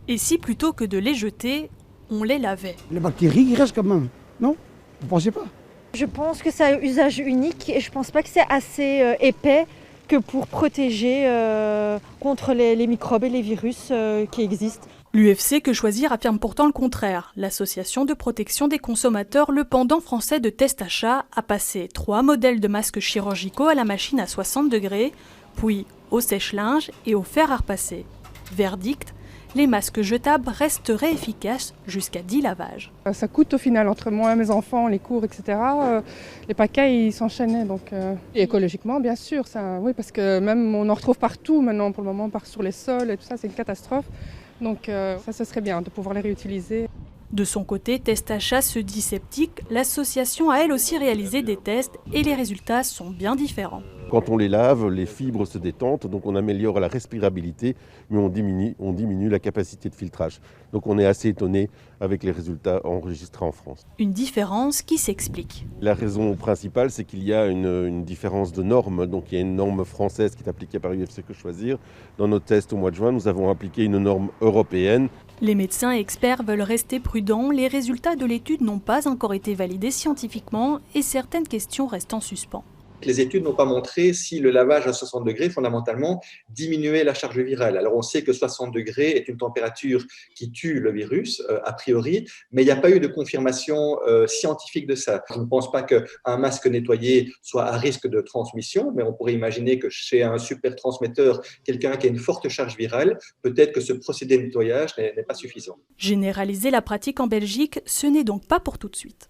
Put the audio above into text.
Et si plutôt que de les jeter, on les lavait? Les bactéries, ils restent quand même, non? Vous ne pensez pas? Je pense que c'est un usage unique et je pense pas que c'est assez épais que pour protéger contre les microbes et les virus qui existent. L'UFC Que Choisir affirme pourtant le contraire. L'association de protection des consommateurs, le pendant français de Test-Achat, a passé 3 modèles de masques chirurgicaux à la machine à 60 degrés, puis au sèche-linge et au fer à repasser. Verdict, les masques jetables resteraient efficaces jusqu'à 10 lavages. Ça coûte au final, entre moi et mes enfants, les cours, etc. Les paquets, ils s'enchaînaient. Et écologiquement, bien sûr, ça, oui, parce que même on en retrouve partout maintenant, pour le moment, sur les sols et tout ça, c'est une catastrophe. Donc ça, ce serait bien de pouvoir les réutiliser. De son côté, Test-Achat se dit sceptique. L'association a elle aussi réalisé des tests et les résultats sont bien différents. Quand on les lave, les fibres se détendent, donc on améliore la respirabilité, mais on diminue la capacité de filtrage. Donc on est assez étonné avec les résultats enregistrés en France. Une différence qui s'explique. La raison principale, c'est qu'il y a une différence de normes. Donc il y a une norme française qui est appliquée par UFC Que Choisir. Dans nos tests au mois de juin, nous avons appliqué une norme européenne. Les médecins et experts veulent rester prudents. Les résultats de l'étude n'ont pas encore été validés scientifiquement et certaines questions restent en suspens. Les études n'ont pas montré si le lavage à 60 degrés, fondamentalement, diminuait la charge virale. Alors, on sait que 60 degrés est une température qui tue le virus, a priori, mais il n'y a pas eu de confirmation scientifique de ça. Je ne pense pas qu'un masque nettoyé soit à risque de transmission, mais on pourrait imaginer que chez un super transmetteur, quelqu'un qui a une forte charge virale, peut-être que ce procédé de nettoyage n'est pas suffisant. Généraliser la pratique en Belgique, ce n'est donc pas pour tout de suite.